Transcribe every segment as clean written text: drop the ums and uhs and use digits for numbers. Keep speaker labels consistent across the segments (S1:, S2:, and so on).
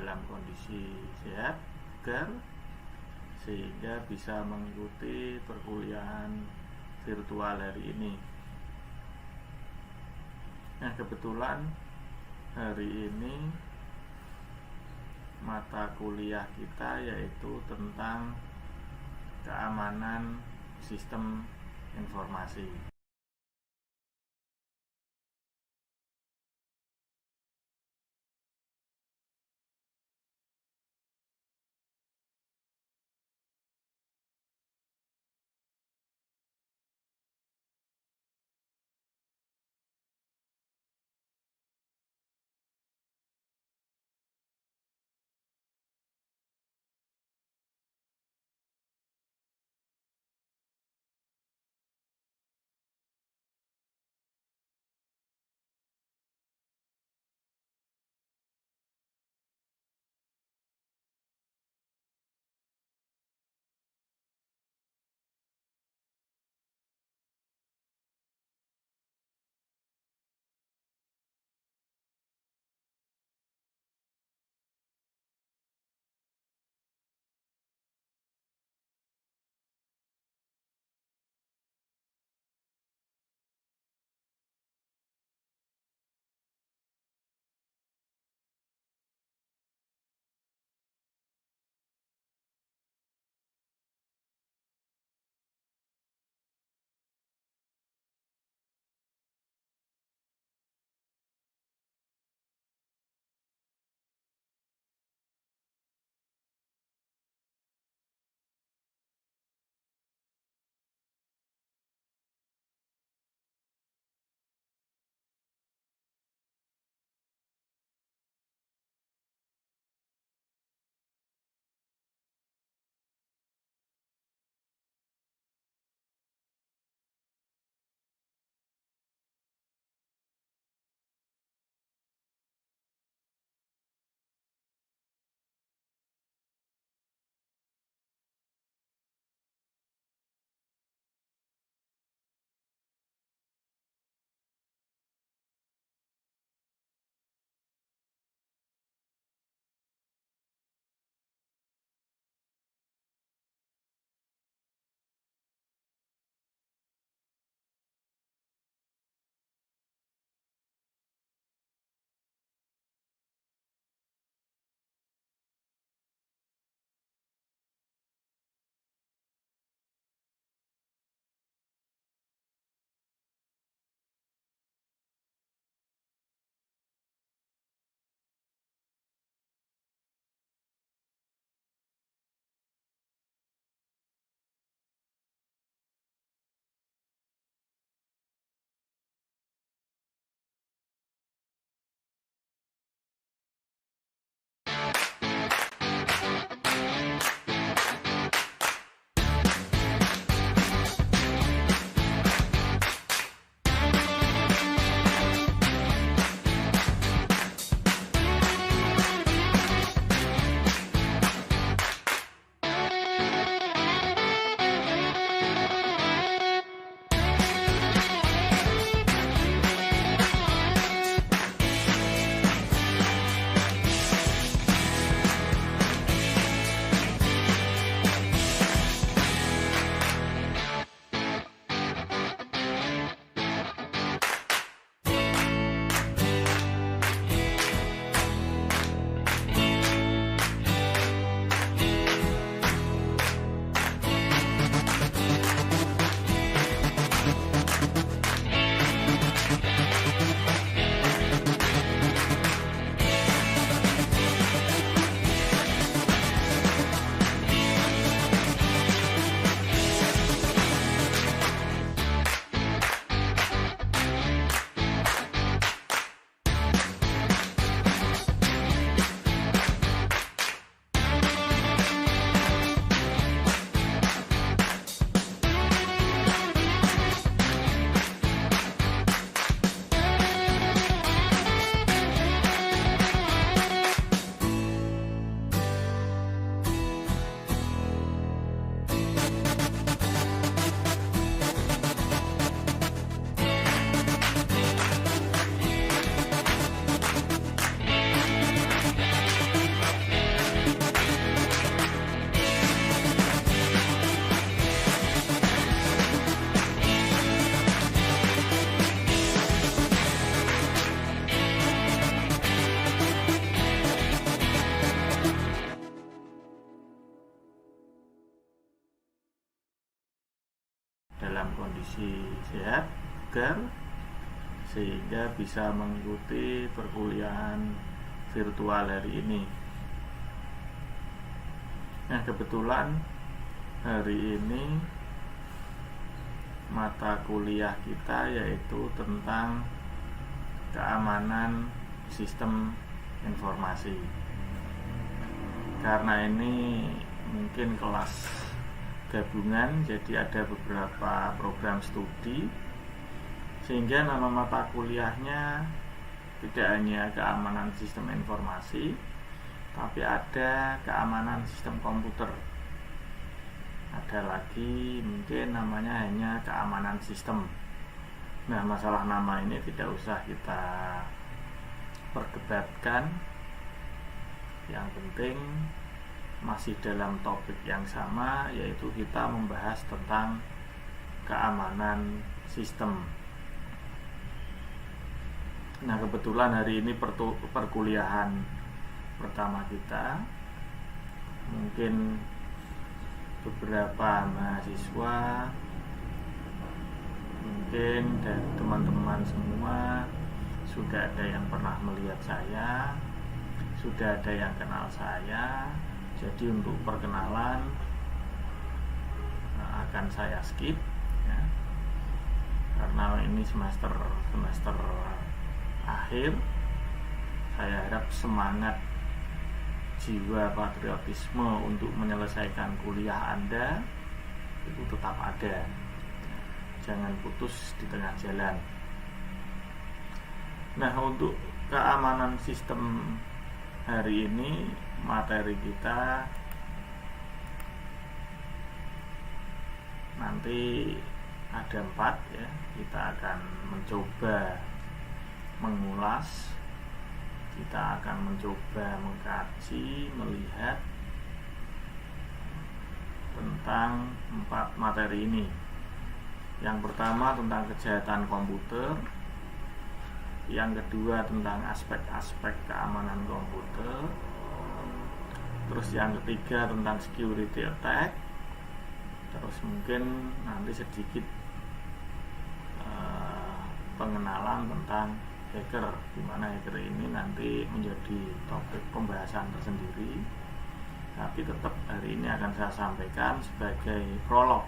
S1: dalam kondisi sehat, bugar, sehingga bisa mengikuti perkuliahan virtual hari ini. Nah, kebetulan hari ini mata kuliah kita yaitu tentang keamanan sistem informasi. kondisi sehat, bugar, sehingga bisa mengikuti perkuliahan virtual hari ini. Nah, kebetulan hari ini mata kuliah kita yaitu tentang keamanan sistem informasi. Karena ini mungkin kelas gabungan, jadi ada beberapa program studi, sehingga nama mata kuliahnya tidak hanya keamanan sistem informasi, tapi ada keamanan sistem komputer. Ada lagi mungkin namanya hanya keamanan sistem. Nah, masalah nama ini tidak usah kita perdebatkan. Yang penting masih dalam topik yang sama, yaitu kita membahas tentang keamanan sistem. Nah, kebetulan hari ini perkuliahan pertama kita. Mungkin beberapa mahasiswa, mungkin dan teman-teman semua sudah ada yang pernah melihat saya, sudah ada yang kenal saya. Jadi untuk perkenalan akan saya skip ya, karena ini semester akhir. Saya harap semangat jiwa patriotisme untuk menyelesaikan kuliah Anda itu tetap ada, jangan putus di tengah jalan. Nah, untuk keamanan sistem hari ini materi kita nanti ada 4 ya. Kita akan mencoba mengulas, kita akan mencoba mengkaji, melihat tentang 4 materi ini. Yang pertama tentang kejahatan komputer, yang kedua tentang aspek-aspek keamanan komputer, terus yang ketiga tentang security attack, terus mungkin nanti sedikit pengenalan tentang hacker, di mana hacker ini nanti menjadi topik pembahasan tersendiri. Tapi tetap hari ini akan saya sampaikan sebagai prolog,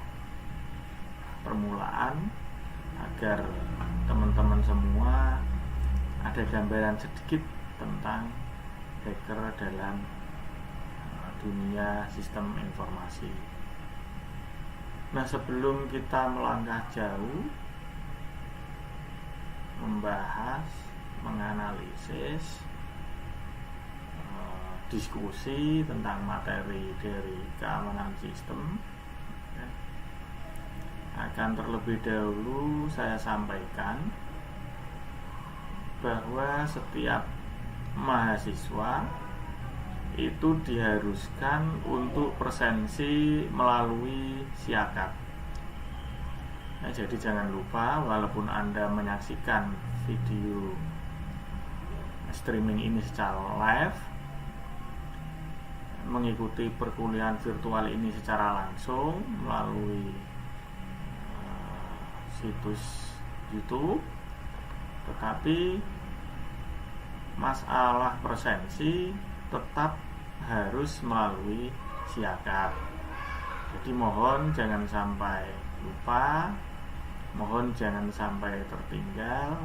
S1: permulaan, agar teman-teman semua ada gambaran sedikit tentang hacker dalam dunia sistem informasi. Nah, sebelum kita melangkah jauh membahas, menganalisis, diskusi tentang materi dari keamanan sistem, akan terlebih dahulu saya sampaikan bahwa setiap mahasiswa itu diharuskan untuk presensi melalui siakat. Nah, jadi jangan lupa, walaupun Anda menyaksikan video streaming ini secara live, mengikuti perkuliahan virtual ini secara langsung melalui situs YouTube, tetapi masalah presensi tetap harus melalui siakat. Jadi mohon jangan sampai lupa, mohon jangan sampai tertinggal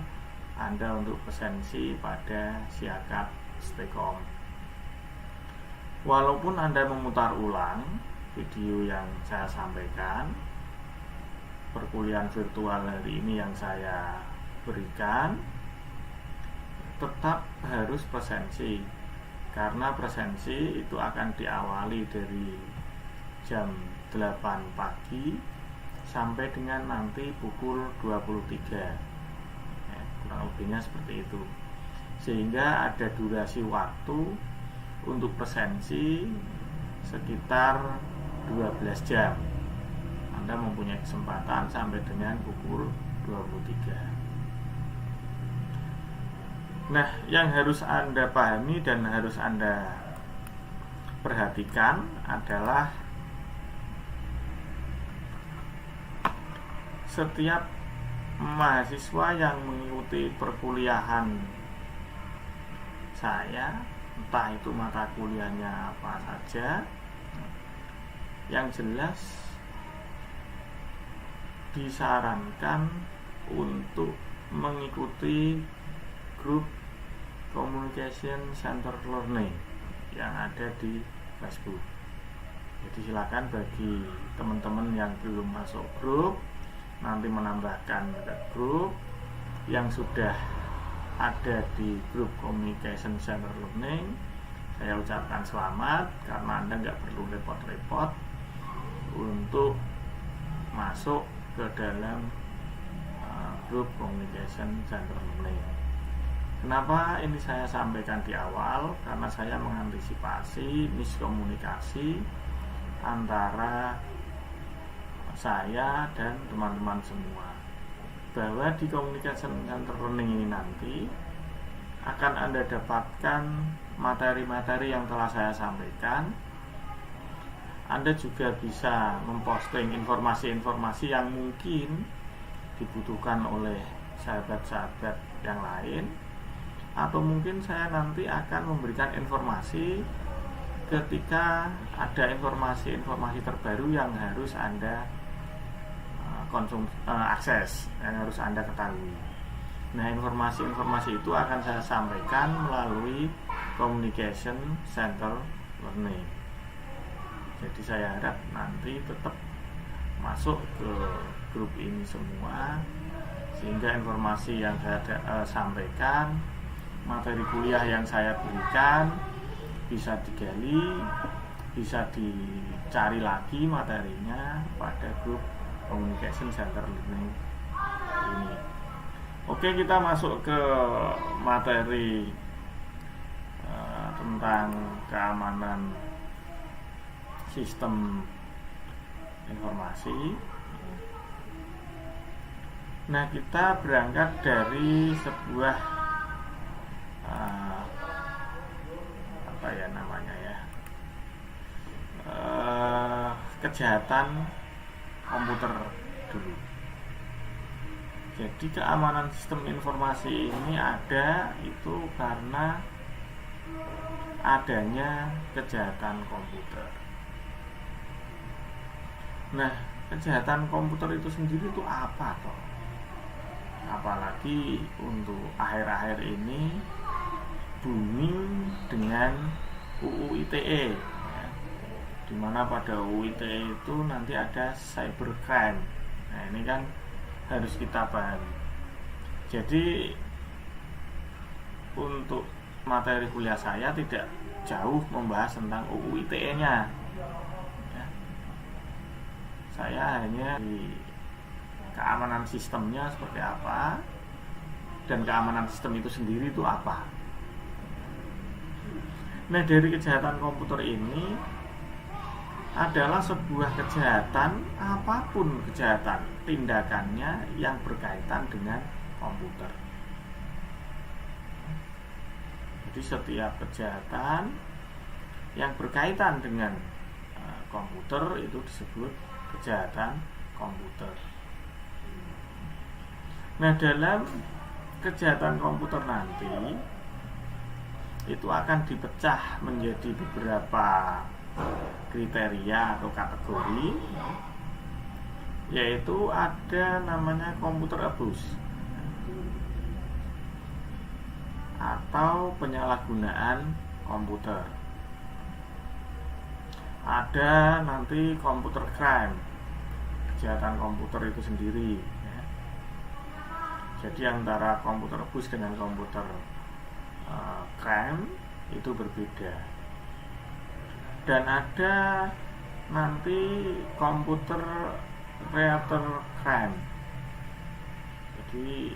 S1: Anda untuk presensi pada siakat Stekom. Walaupun Anda memutar ulang video yang saya sampaikan, perkuliahan virtual hari ini yang saya berikan, tetap harus presensi, karena presensi itu akan diawali dari jam 8 pagi sampai dengan nanti pukul 23 ya, kurang lebihnya seperti itu, sehingga ada durasi waktu untuk presensi sekitar 12 jam. Anda mempunyai kesempatan sampai dengan pukul 23. Nah, yang harus Anda pahami dan harus Anda perhatikan adalah setiap mahasiswa yang mengikuti perkuliahan saya, entah itu mata kuliahnya apa saja, yang jelas disarankan untuk mengikuti grup Communication Center Learning yang ada di Facebook. Jadi silakan bagi teman-teman yang belum masuk grup, nanti menambahkan ke grup yang sudah ada di grup Communication Center Learning. Saya ucapkan selamat karena Anda nggak perlu repot-repot untuk masuk ke dalam grup Communication Center Learning. Kenapa ini saya sampaikan di awal? Karena saya mengantisipasi miskomunikasi antara saya dan teman-teman semua, bahwa di Communication Center Learning ini nanti akan Anda dapatkan materi-materi yang telah saya sampaikan. Anda juga bisa memposting informasi-informasi yang mungkin dibutuhkan oleh sahabat-sahabat yang lain, atau mungkin saya nanti akan memberikan informasi ketika ada informasi-informasi terbaru yang harus Anda akses, yang harus Anda ketahui. Nah, informasi-informasi itu akan saya sampaikan melalui Communication Center Learning. Jadi saya harap nanti tetap masuk ke grup ini semua, sehingga informasi yang saya sampaikan, materi kuliah yang saya berikan bisa digali, bisa dicari lagi materinya pada grup Communication Center Learning ini. Oke, kita masuk ke materi tentang keamanan sistem informasi. Nah, kita berangkat dari sebuah kejahatan komputer dulu. Jadi keamanan sistem informasi ini ada itu karena adanya kejahatan komputer. Nah, kejahatan komputer itu sendiri itu apa toh? Apalagi untuk akhir-akhir ini booming dengan UU ITE, ya, dimana pada UU ITE itu nanti ada cybercrime. Nah, ini kan harus kita pahami. Jadi untuk materi kuliah saya tidak jauh membahas tentang UU ITE-nya. Saya hanya di keamanan sistemnya seperti apa, dan keamanan sistem itu sendiri itu apa. Nah, dari kejahatan komputer ini adalah sebuah kejahatan, apapun kejahatan, tindakannya yang berkaitan dengan komputer. Jadi setiap kejahatan yang berkaitan dengan komputer itu disebut kejahatan komputer. Nah, dalam kejahatan komputer nanti itu akan dipecah menjadi beberapa kriteria atau kategori, yaitu ada namanya computer abuse atau penyalahgunaan komputer. Ada nanti computer crime, kejahatan komputer itu sendiri, ya. Jadi antara computer abuse dengan computer crime itu berbeda. Dan ada nanti computer related crime, jadi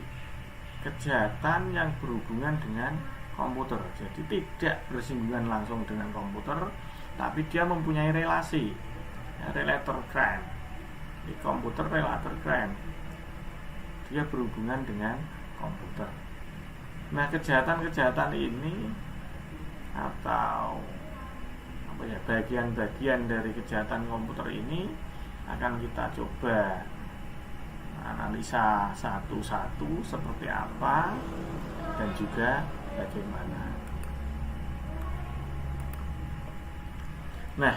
S1: kejahatan yang berhubungan dengan komputer. Jadi tidak bersinggungan langsung dengan komputer, tapi dia mempunyai relasi, ya, related crime. Di komputer related crime, dia berhubungan dengan komputer. Nah, kejahatan-kejahatan ini atau bagian-bagian dari kejahatan komputer ini akan kita coba analisa satu-satu seperti apa dan juga bagaimana. Nah,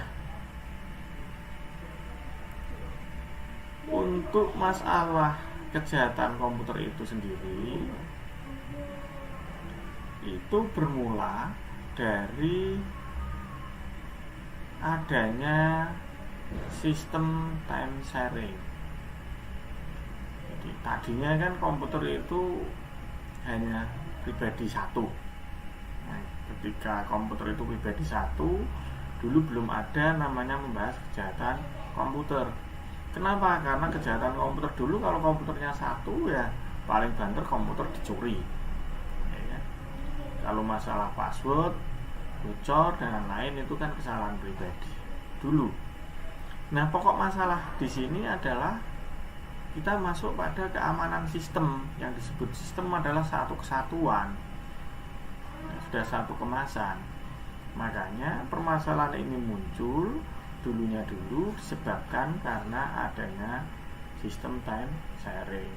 S1: untuk masalah kejahatan komputer itu sendiri itu bermula dari adanya sistem time sharing. Jadi tadinya kan komputer itu hanya pribadi satu. Nah, ketika komputer itu pribadi satu, dulu belum ada namanya membahas kejahatan komputer. Kenapa? Karena kejahatan komputer dulu kalau komputernya satu ya paling banter komputer dicuri. Ya, kalau masalah password, bocor dan lain-lain itu kan kesalahan pribadi dulu. Nah, pokok masalah di sini adalah kita masuk pada keamanan sistem. Yang disebut sistem adalah satu kesatuan, sudah satu kemasan. Makanya permasalahan ini muncul dulu disebabkan karena adanya sistem time sharing.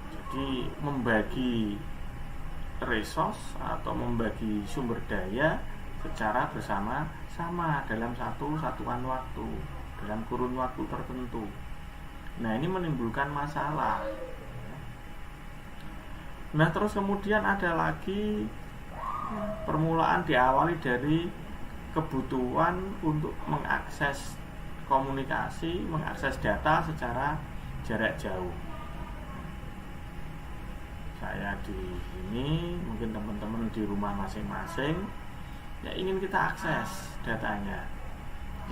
S1: Jadi membagi resource atau membagi sumber daya secara bersama-sama dalam satu satuan waktu, dalam kurun waktu tertentu. Nah, ini menimbulkan masalah. Nah, terus kemudian ada lagi permulaan diawali dari kebutuhan untuk mengakses komunikasi, mengakses data secara jarak jauh. Saya di sini, mungkin teman-teman di rumah masing-masing, ya ingin kita akses datanya.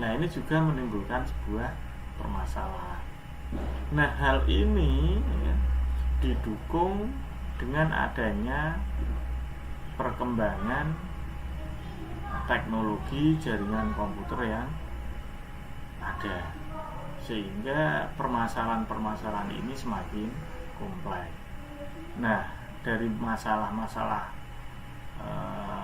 S1: Nah, ini juga menimbulkan sebuah permasalahan. Nah, hal ini ya, didukung dengan adanya perkembangan teknologi jaringan komputer yang ada, sehingga permasalahan-permasalahan ini semakin kompleks. Nah, dari masalah-masalah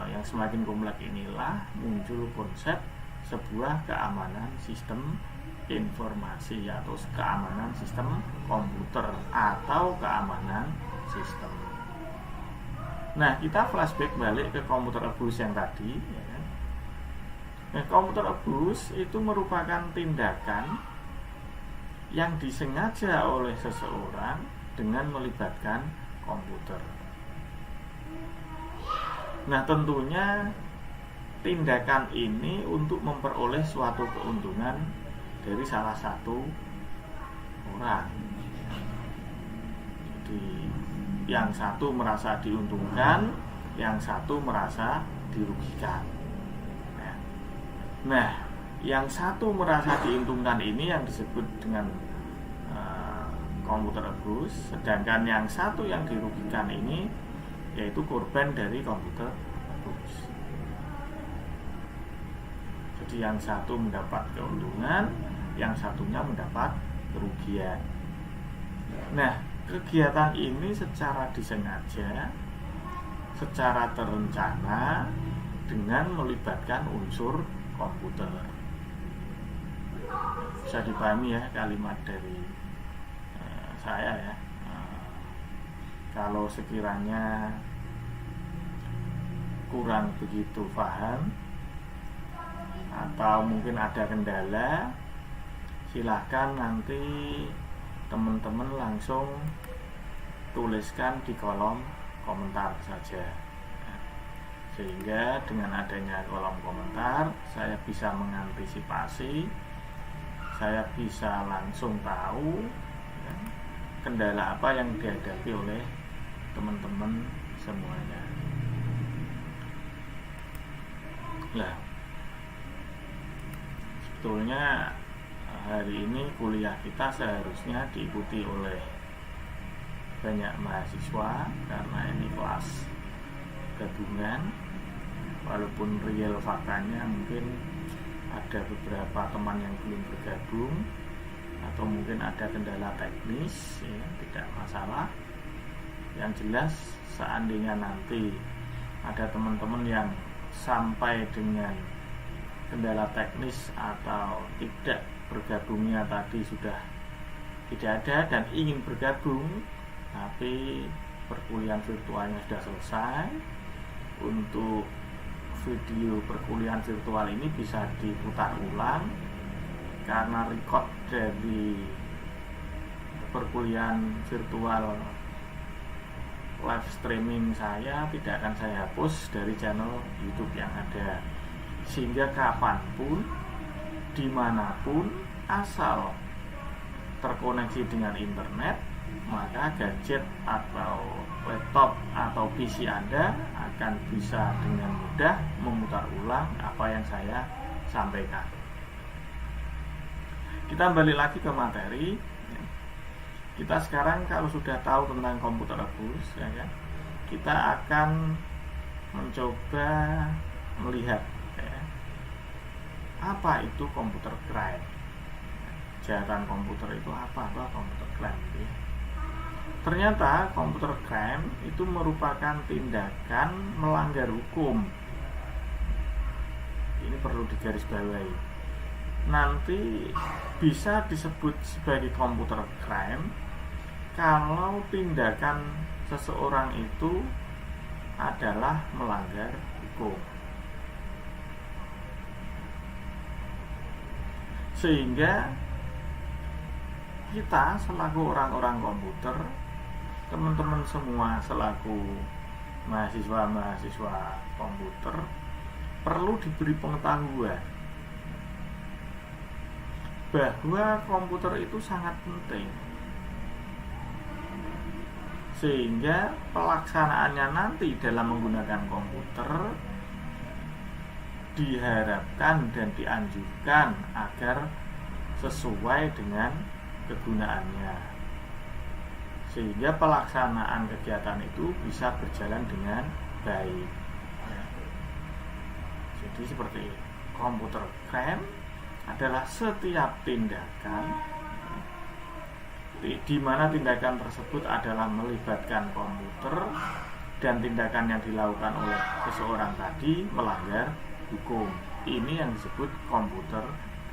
S1: yang semakin kompleks inilah muncul konsep sebuah keamanan sistem informasi atau keamanan sistem komputer atau keamanan sistem. Nah, kita flashback balik ke computer abuse yang tadi, ya kan? Nah, computer abuse itu merupakan tindakan yang disengaja oleh seseorang dengan melibatkan komputer. Nah, tentunya tindakan ini untuk memperoleh suatu keuntungan dari salah satu orang. Jadi yang satu merasa diuntungkan, yang satu merasa dirugikan. Nah, yang satu merasa diuntungkan ini yang disebut dengan computer abuse, sedangkan yang satu yang dirugikan ini yaitu korban dari computer abuse. Jadi yang satu mendapat keuntungan, yang satunya mendapat kerugian. Nah, kegiatan ini secara disengaja, secara terencana dengan melibatkan unsur komputer. Bisa dipahami ya kalimat dari saya ya. Kalau sekiranya kurang begitu paham atau mungkin ada kendala, silahkan nanti teman-teman langsung tuliskan di kolom komentar saja, sehingga dengan adanya kolom komentar saya bisa mengantisipasi, saya bisa langsung tahu ya, kendala apa yang dihadapi oleh teman-teman semuanya. Nah, sebetulnya hari ini kuliah kita seharusnya diikuti oleh banyak mahasiswa karena ini kelas gabungan, walaupun real faktanya mungkin ada beberapa teman yang belum bergabung atau mungkin ada kendala teknis ya, tidak masalah. Yang jelas seandainya nanti ada teman-teman yang sampai dengan kendala teknis atau tidak bergabungnya tadi sudah tidak ada dan ingin bergabung, tapi perkuliahan virtualnya sudah selesai, untuk video perkuliahan virtual ini bisa diputar ulang karena record dari perkuliahan virtual live streaming saya tidak akan saya hapus dari channel YouTube yang ada, sehingga kapanpun, dimanapun, asal terkoneksi dengan internet, maka gadget atau laptop atau PC Anda akan bisa dengan mudah memutar ulang apa yang saya sampaikan. Kita balik lagi ke materi. Kita sekarang kalau sudah tahu tentang komputer abuse, ya kan, kita akan mencoba melihat, ya, apa itu komputer crime. Kejahatan komputer itu apa? Atau komputer crime itu, ya. Ternyata komputer crime itu merupakan tindakan melanggar hukum. Ini perlu digarisbawahi. Nanti bisa disebut sebagai komputer crime kalau tindakan seseorang itu adalah melanggar hukum. Sehingga kita selaku orang-orang komputer, teman-teman semua selaku mahasiswa komputer, perlu diberi pengetahuan bahwa komputer itu sangat penting, sehingga pelaksanaannya nanti dalam menggunakan komputer diharapkan dan dianjurkan agar sesuai dengan kegunaannya, sehingga pelaksanaan kegiatan itu bisa berjalan dengan baik. Jadi seperti komputer crime adalah setiap tindakan di mana tindakan tersebut adalah melibatkan komputer dan tindakan yang dilakukan oleh seseorang tadi melanggar hukum. Ini yang disebut komputer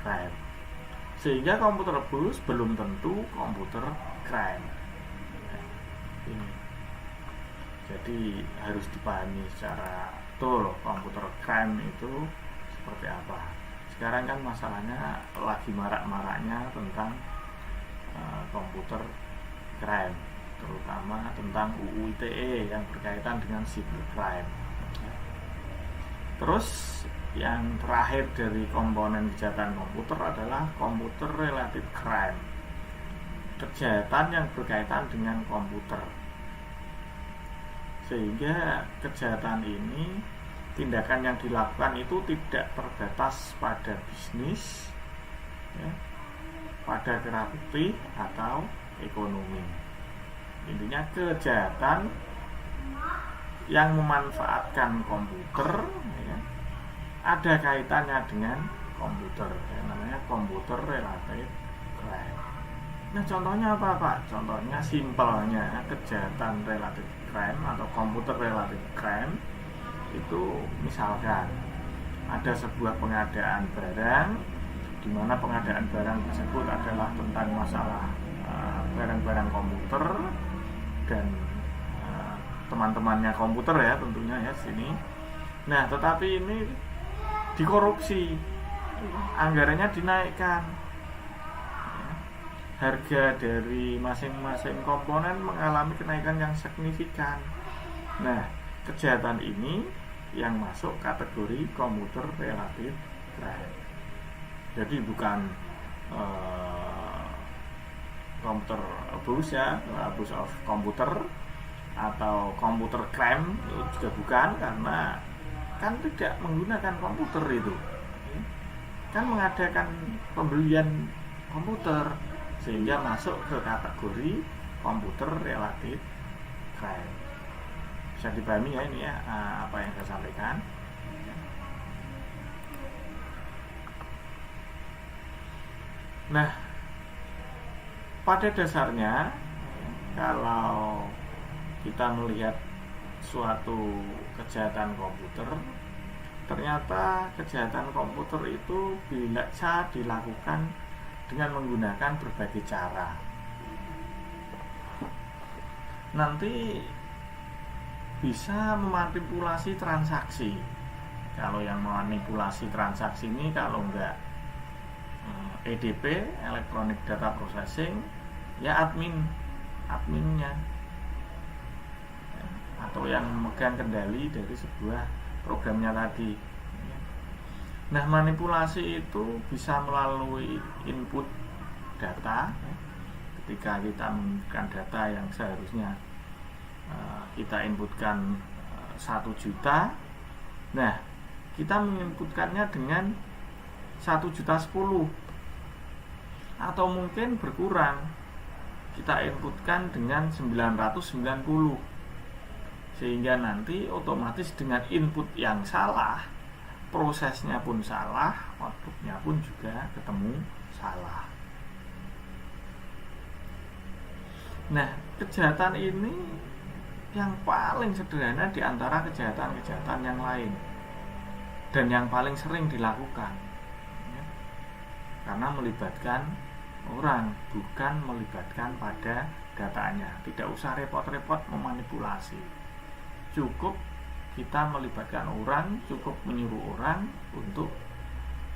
S1: crime. Sehingga komputer abuse belum tentu komputer crime. Ini. Jadi harus dipahami secara betul komputer crime itu seperti apa. Sekarang kan masalahnya lagi marak-maraknya tentang komputer crime, terutama tentang UU ITE yang berkaitan dengan cybercrime. Terus yang terakhir dari komponen kejahatan komputer adalah computer related crime, kejahatan yang berkaitan dengan komputer. Sehingga kejahatan ini, tindakan yang dilakukan itu tidak terbatas pada bisnis, ya, pada kreatif atau ekonomi. Intinya kejahatan yang memanfaatkan komputer, ya, ada kaitannya dengan komputer, yang namanya komputer related crime. Nah, contohnya apa, Pak? Contohnya simpelnya kejahatan related crime atau komputer related crime itu misalkan ada sebuah pengadaan barang, di mana pengadaan barang tersebut adalah tentang masalah barang-barang komputer dan teman-temannya komputer, ya, tentunya, ya, sini. Nah, tetapi ini dikorupsi, anggarannya dinaikkan, ya. Harga dari masing-masing komponen mengalami kenaikan yang signifikan. Nah, kejahatan ini yang masuk kategori komputer related crime. Jadi bukan komputer abuse, ya, abuse of komputer atau komputer crime juga bukan, karena kan tidak menggunakan komputer itu, kan mengadakan pembelian komputer, sehingga masuk ke kategori komputer related crime. Bisa dipahami, ya, ini, ya, apa yang saya sampaikan. Nah, pada dasarnya kalau kita melihat suatu kejahatan komputer, ternyata kejahatan komputer itu bisa dilakukan dengan menggunakan berbagai cara. nanti bisa memanipulasi transaksi. Kalau yang memanipulasi transaksi ini kalau enggak EDP, Electronic Data Processing, ya adminnya atau yang memegang kendali dari sebuah programnya tadi. Nah, manipulasi itu bisa melalui input data. Ketika kita menginputkan data yang seharusnya kita inputkan 1 juta, nah kita menginputkannya dengan 1.010.000 atau mungkin berkurang, kita inputkan dengan 990, sehingga nanti otomatis dengan input yang salah, prosesnya pun salah, outputnya pun juga ketemu salah. Nah, kejahatan ini yang paling sederhana di antara kejahatan-kejahatan yang lain dan yang paling sering dilakukan, ya, karena melibatkan orang, bukan melibatkan pada datanya. Tidak usah repot-repot memanipulasi, cukup kita melibatkan orang, cukup menyuruh orang untuk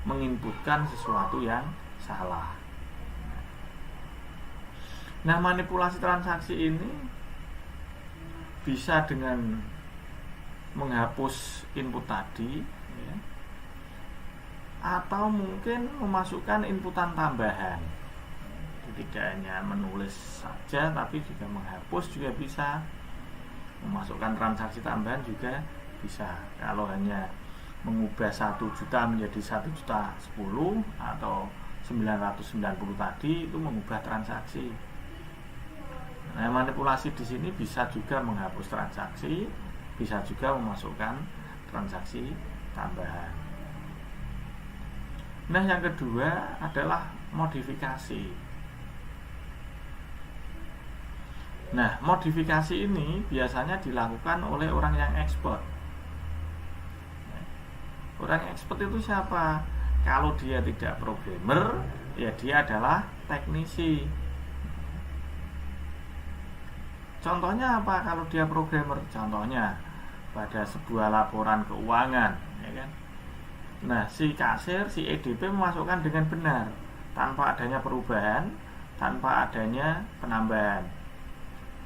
S1: menginputkan sesuatu yang salah. Nah, manipulasi transaksi ini bisa dengan menghapus input tadi, ya, atau mungkin memasukkan inputan tambahan. Tidak hanya menulis saja, tapi juga menghapus juga bisa, memasukkan transaksi tambahan juga bisa. Kalau hanya mengubah 1 juta menjadi 1.010.000 atau 990 tadi, itu mengubah transaksi. Nah, manipulasi di sini bisa juga menghapus transaksi, bisa juga memasukkan transaksi tambahan. Nah, yang kedua adalah modifikasi. Nah, modifikasi ini biasanya dilakukan oleh orang yang expert. Orang expert itu siapa? Kalau dia tidak programmer, ya dia adalah teknisi. Contohnya apa kalau dia programmer? Contohnya pada sebuah laporan keuangan, ya kan? Nah, si kasir, si EDP memasukkan dengan benar, tanpa adanya perubahan, tanpa adanya penambahan.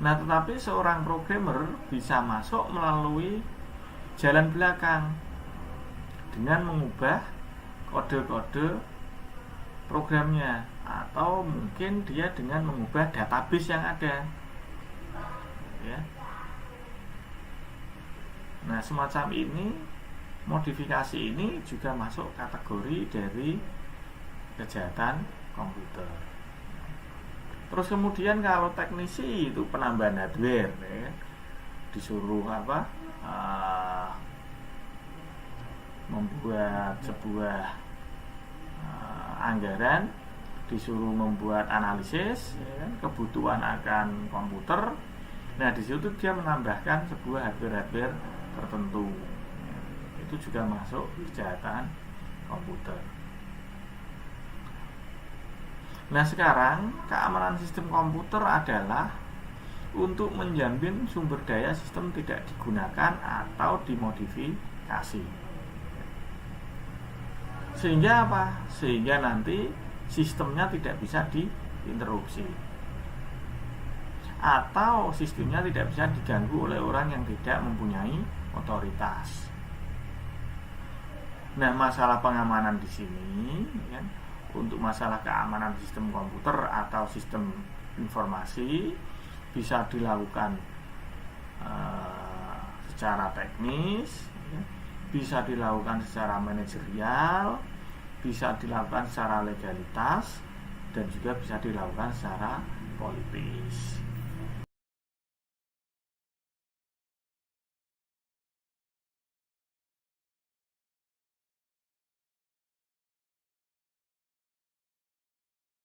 S1: Nah, tetapi seorang programmer bisa masuk melalui jalan belakang dengan mengubah kode-kode programnya, atau mungkin dia dengan mengubah database yang ada, ya. Nah, semacam ini, modifikasi ini juga masuk kategori dari kejahatan komputer. Terus kemudian kalau teknisi itu penambahan hardware, ya, disuruh membuat sebuah anggaran, disuruh membuat analisis, ya, kebutuhan akan komputer. Nah, di situ dia menambahkan sebuah hardware tertentu, ya, itu juga masuk kejahatan komputer. Nah, sekarang keamanan sistem komputer adalah untuk menjamin sumber daya sistem tidak digunakan atau dimodifikasi. Sehingga apa? Sehingga nanti sistemnya tidak bisa diinterupsi, atau sistemnya tidak bisa diganggu oleh orang yang tidak mempunyai otoritas. Nah, masalah pengamanan di sini, ya, untuk masalah keamanan sistem komputer atau sistem informasi bisa dilakukan secara teknis, ya, bisa dilakukan secara manajerial, bisa dilakukan secara legalitas, dan juga bisa dilakukan secara politis.